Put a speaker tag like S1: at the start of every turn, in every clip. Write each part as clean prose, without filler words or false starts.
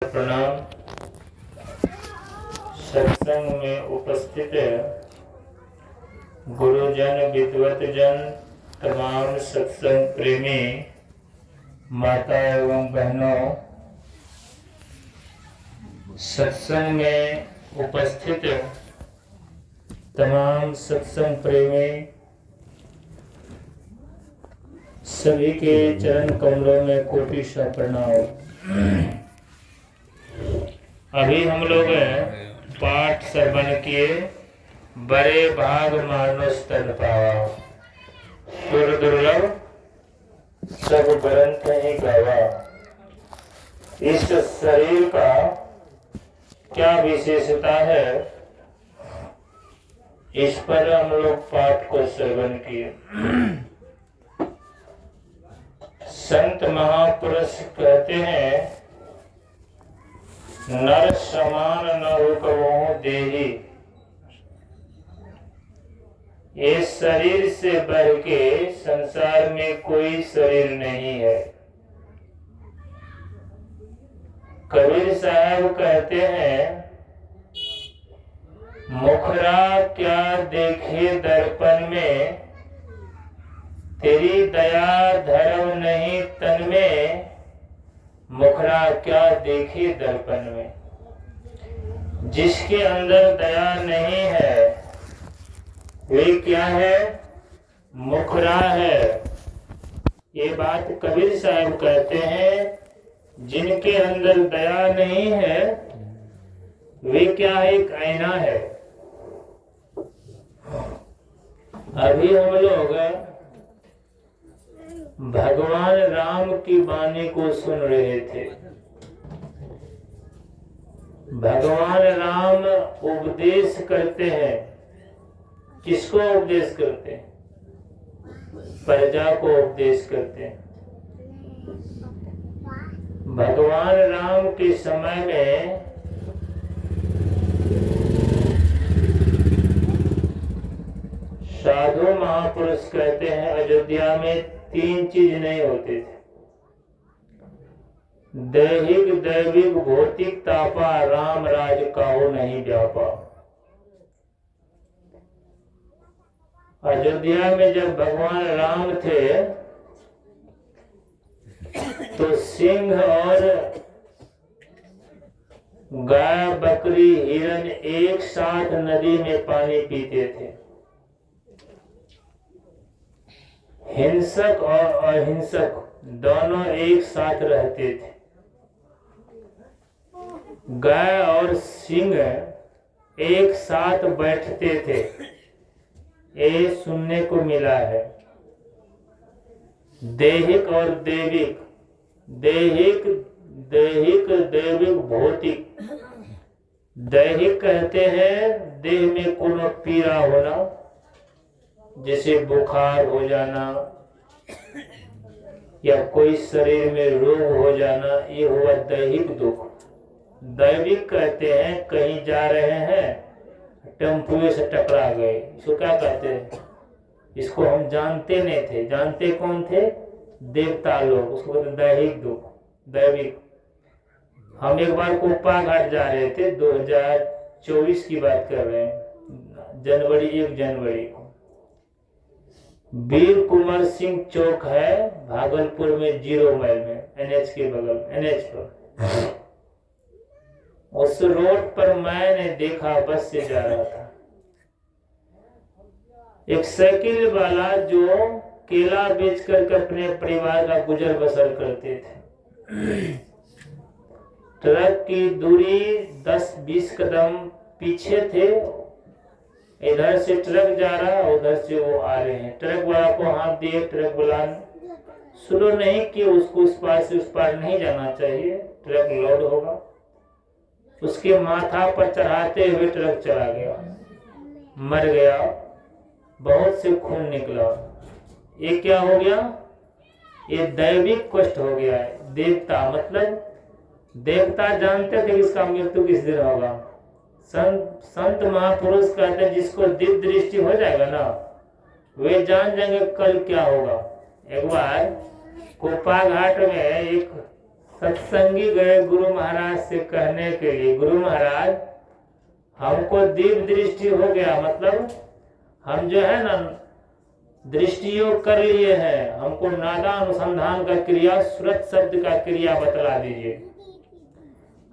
S1: प्रणाम। सत्संग में उपस्थित गुरुजन, विद्वत जन, तमाम सत्संग प्रेमी माता एवं बहनों, सत्संग में उपस्थित तमाम सत्संग प्रेमी सभी के चरण कमलों में कोटि सा प्रणाम। अभी हम लोग पाठ श्रवण किए, बड़े भाग मानुष तन पावा, सुर दुर्लभ सब ग्रंथ ही गावा। इस शरीर का क्या विशेषता है, इस पर हम लोग पाठ को श्रवण किए। संत महापुरुष कहते हैं, नर समान न रुकवहु देहि। इस शरीर से बढ़ के संसार में कोई शरीर नहीं है। कबीर साहब कहते हैं, मुखरा क्या देखे दर्पण में, तेरी दया धर्म नहीं तन में। मुखरा क्या देखे दर्पण में। जिसके अंदर दया नहीं है वे क्या है, मुखरा है। ये बात कबीर साहब कहते हैं। जिनके अंदर दया नहीं है वे क्या है, एक आईना है। अभी हम लोग भगवान राम की वाणी को सुन रहे थे। भगवान राम उपदेश करते हैं। किसको उपदेश करते हैं? प्रजा को उपदेश करते हैं। भगवान राम के समय में साधु महापुरुष कहते हैं, अयोध्या में 3 चीज नहीं होते थे। दैहिक दैविक भौतिक तापा, राम राज काहू नहीं व्यापा। अयोध्या में जब भगवान राम थे तो सिंह और गाय बकरी हिरन एक साथ नदी में पानी पीते थे। हिंसक और अहिंसक दोनों एक साथ रहते थे। गाय और सिंह एक साथ बैठते थे। ये सुनने को मिला है। दैहिक और दैविक, दैहिक दैविक भौतिक। दैहिक कहते हैं देह में कोनो पीड़ा होना, जैसे बुखार हो जाना या कोई शरीर में रोग हो जाना, ये हुआ दैहिक दुख। दैविक कहते हैं कहीं जा रहे हैं, टेम्पो से टकरा गए, इसको क्या कहते हैं? इसको हम जानते नहीं थे। जानते कौन थे? देवता लोग। उसको कहते दैहिक दुख, दैविक। हम एक बार कोप्पा घाट जा रहे थे, 2024 की बात कर रहे हैं, 1 जनवरी को। वीर कुंवर सिंह चौक है भागलपुर में, 0 माइल में, NH के बगल, NH पर। उस रोड पर मैंने देखा, बस से जा रहा था, एक साइकिल वाला जो केला बेच करके अपने परिवार का गुजर बसर करते थे। ट्रक की दूरी 10-20 कदम पीछे थे। इधर से ट्रक जा रहा है, उधर से वो आ रहे हैं। ट्रक वाला को हाथ दिए, ट्रक वाला शुरू नहीं कि उसको उस पार से उस पार नहीं जाना चाहिए, ट्रक लोड होगा। उसके माथा पर चढ़ाते हुए ट्रक चला गया, मर गया, बहुत से खून निकला। ये क्या हो गया? ये दैविक कष्ट हो गया है। देवता मतलब देवता जानते थे इसका मृत्यु किस दिन होगा। संत महापुरुष कहते हैं जिसको दिव्य दृष्टि हो जाएगा ना, वे जान जाएंगे कल क्या होगा। एक बार कोप्पा घाट में एक सत्संगी गए गुरु महाराज से कहने के लिए, गुरु महाराज हमको दिव्य दृष्टि हो गया, मतलब हम जो है ना दृष्टियोग कर लिए हैं, हमको नादा अनुसंधान का क्रिया सुरत शब्द का क्रिया बतला दीजिए।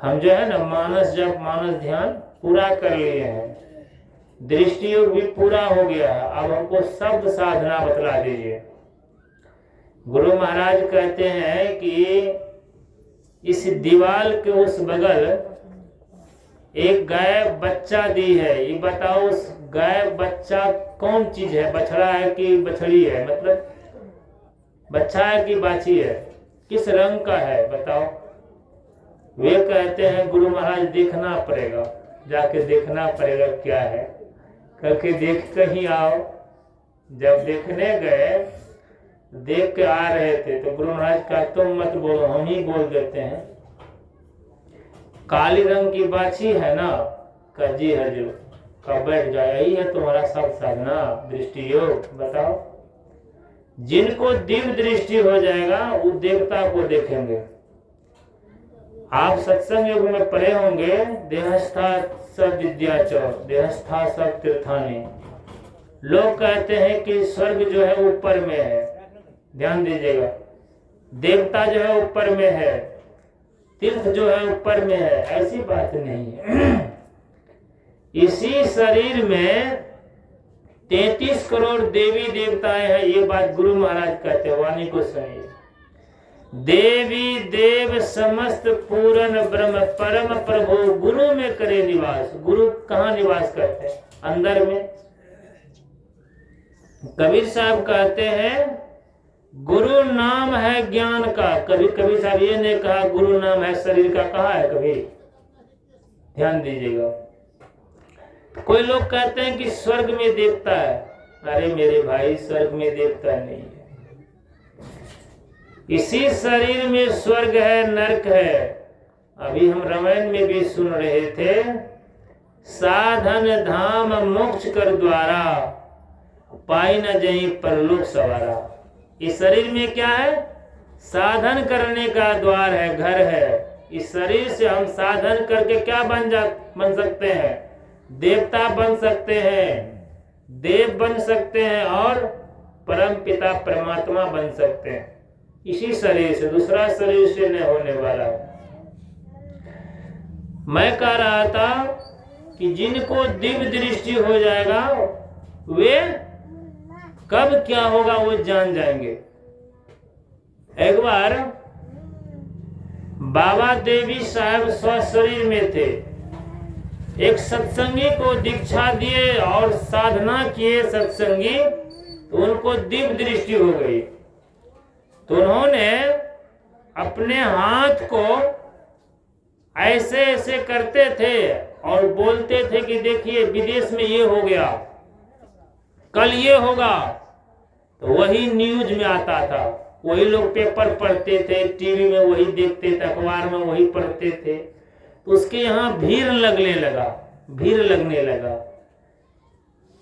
S1: हम जो है ना मानस जप मानस ध्यान पूरा कर लिए हैं, दृष्टियोग भी पूरा हो गया है, अब हमको शब्द साधना बतला दीजिए। गुरु महाराज कहते हैं कि इस दीवाल के उस बगल एक गाय बच्चा दी है, ये बताओ उस गाय बच्चा कौन चीज है, बछड़ा है कि बछड़ी है, मतलब बच्चा है कि बाछी है, किस रंग का है बताओ। वे कहते हैं गुरु महाराज देखना पड़ेगा, जाके देखना पड़ेगा क्या है, करके देख कर ही आओ। जब देखने गए, देख के आ रहे थे तो गुरु महाराज का तुम मत बोलो, हम ही बोल देते हैं। काली रंग की बाछी है ना, जी हजूर, कब बैठ जाए, यही है तुम्हारा सब साधना दृष्टि योग। बताओ, जिनको दिव्य दृष्टि हो जाएगा वो देवता को देखेंगे। आप सत्संग योग में पढ़े होंगे, देहस्था सब विद्या चौर, देहस्था सब तीर्थानी। लोग कहते हैं कि स्वर्ग जो है ऊपर में है, ध्यान दीजिएगा, देवता जो है ऊपर में है, तीर्थ जो है ऊपर में है, ऐसी बात नहीं है। इसी शरीर में 33 करोड़ देवी देवताएं हैं, ये बात गुरु महाराज कहते हैं, वाणी को सुनिए। देवी देव समस्त पूर्ण ब्रह्म परम प्रभु गुरु में करे निवास। गुरु कहाँ निवास करते हैं? अंदर में। कबीर साहब कहते हैं गुरु नाम है ज्ञान का। कबीर साहब ये नहीं कहा गुरु नाम है शरीर का, कहा है कभी? ध्यान दीजिएगा। कोई लोग कहते हैं कि स्वर्ग में देवता है, अरे मेरे भाई स्वर्ग में देवता नहीं है, इसी शरीर में स्वर्ग है नरक है। अभी हम रामायण में भी सुन रहे थे, साधन धाम मोक्ष कर द्वारा पाई न जहीं परलोक सवारा। इस शरीर में क्या है? साधन करने का द्वार है, घर है। इस शरीर से हम साधन करके क्या बन सकते हैं? देवता बन सकते हैं, देव बन सकते हैं और परम पिता परमात्मा बन सकते हैं। इसी शरीर से, दूसरा शरीर से नहीं होने वाला। मैं कह रहा था कि जिनको दिव्य दृष्टि हो जाएगा वे कब क्या होगा वो जान जाएंगे। एक बार बाबा देवी साहब स्वशरीर में थे, एक सत्संगी को दीक्षा दिए और साधना किए सत्संगी, तो उनको दिव्य दृष्टि हो गई। तो उन्होंने अपने हाथ को ऐसे ऐसे करते थे और बोलते थे कि देखिए विदेश में ये हो गया, कल ये होगा। तो वही न्यूज में आता था, वही लोग पेपर पढ़ते थे, टीवी में वही देखते थे, अखबार में वही पढ़ते थे। तो उसके यहाँ भीड़ लगने लगा।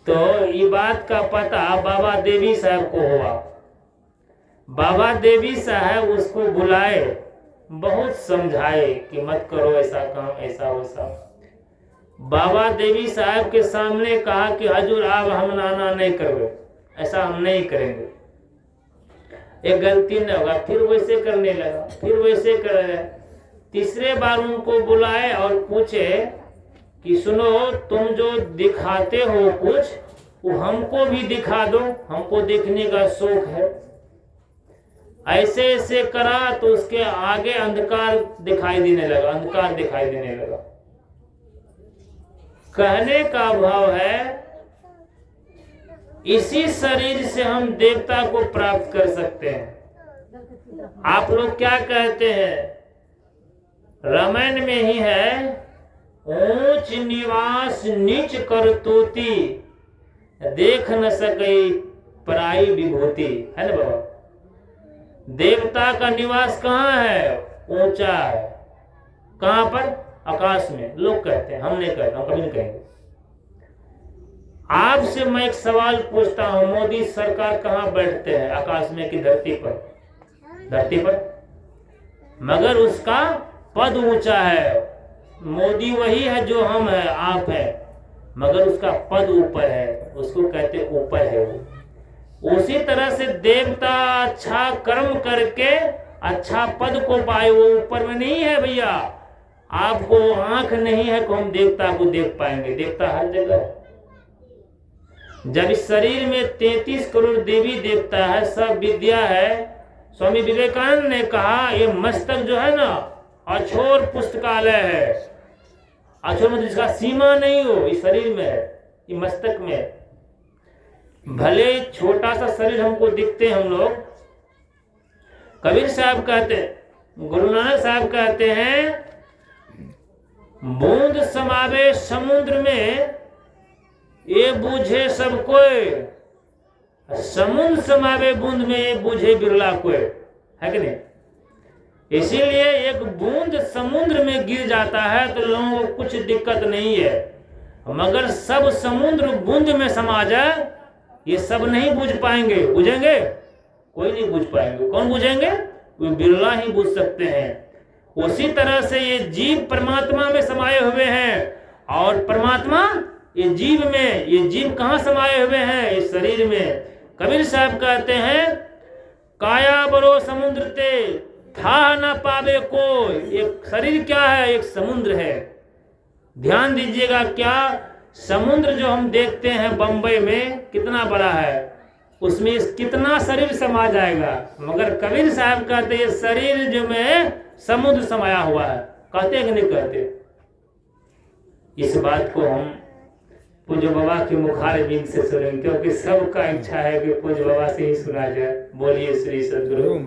S1: तो ये बात का पता बाबा देवी साहब को हुआ। बाबा देवी साहब उसको बुलाए, बहुत समझाए कि मत करो ऐसा काम, ऐसा वैसा। बाबा देवी साहब के सामने कहा कि हजूर आप हम नाना नहीं करोगे, ऐसा हम नहीं करेंगे, एक गलती न होगा। फिर वैसे करने लगा, फिर वैसे कर रहे। तीसरे बार उनको बुलाए और पूछे कि सुनो, तुम जो दिखाते हो कुछ वो हमको भी दिखा दो, हमको देखने का शौक है। ऐसे ऐसे करा तो उसके आगे अंधकार दिखाई देने लगा। कहने का भाव है इसी शरीर से हम देवता को प्राप्त कर सकते हैं। आप लोग क्या कहते हैं? रामायण में ही है, ऊंच निवास नीच करतूती, देख न सके पराई विभूति, है ना बाबा? देवता का निवास कहाँ है? ऊंचा है। कहाँ पर? आकाश में। लोग कहते हैं, हम नहीं कहते, हम कभी नहीं कहेंगे। आपसे मैं एक सवाल पूछता हूं, मोदी सरकार कहाँ बैठते हैं? आकाश में कि धरती पर? धरती पर। मगर उसका पद ऊंचा है। मोदी वही है जो हम है, आप है, मगर उसका पद ऊपर है, उसको कहते ऊपर है वो। उसी तरह से देवता अच्छा कर्म करके अच्छा पद को पाए, वो ऊपर में नहीं है भैया। आपको आंख नहीं है तो हम देवता को देख पाएंगे, देवता हर जगह है। जब इस शरीर में 33 करोड़ देवी देवता है, सब विद्या है। स्वामी विवेकानंद ने कहा ये मस्तक जो है ना अछोर पुस्तकालय है। अछोर मतलब जिसका सीमा नहीं हो, इस शरीर में है, ये मस्तक में। भले छोटा सा शरीर हमको दिखते हम लोग, कबीर साहब कहते, गुरु नानक साहब कहते हैं बूंद समावे समुद्र में ये बूझे सब कोई, समुद्र समावे बूंद में ये बूझे बिरला कोई, है कि नहीं? इसीलिए एक बूंद समुद्र में गिर जाता है तो लोगों को कुछ दिक्कत नहीं है, मगर सब समुद्र बूंद में समा जाए ये सब नहीं बूझ पाएंगे। बूझेंगे? कोई नहीं बूझ पाएंगे। कौन बूझेंगे? वो बिरला ही बूझ सकते हैं। उसी तरह से ये जीव परमात्मा में समाये हुए हैं, और परमात्मा ये जीव में, ये जीव कहाँ समाये हुए हैं? इस शरीर में। कबीर साहब कहते हैं काया बरो समुद्र ते था न पावे कोई। एक शरीर क्या है? एक समुद्र है। ध्यान दीजिएगा, क्या समुद्र जो हम देखते हैं बंबई में कितना बड़ा है, उसमें कितना शरीर समा जाएगा, मगर कबीर साहब कहते हैं शरीर जो में समुद्र समाया हुआ है। कहते हैं कि नहीं कहते? इस बात को हम पूज्य बाबा के मुखार बिंद से सुनेंगे, क्योंकि सबका इच्छा है कि पूज्य बाबा से ही सुना जाए। बोलिए श्री सद्गुरु।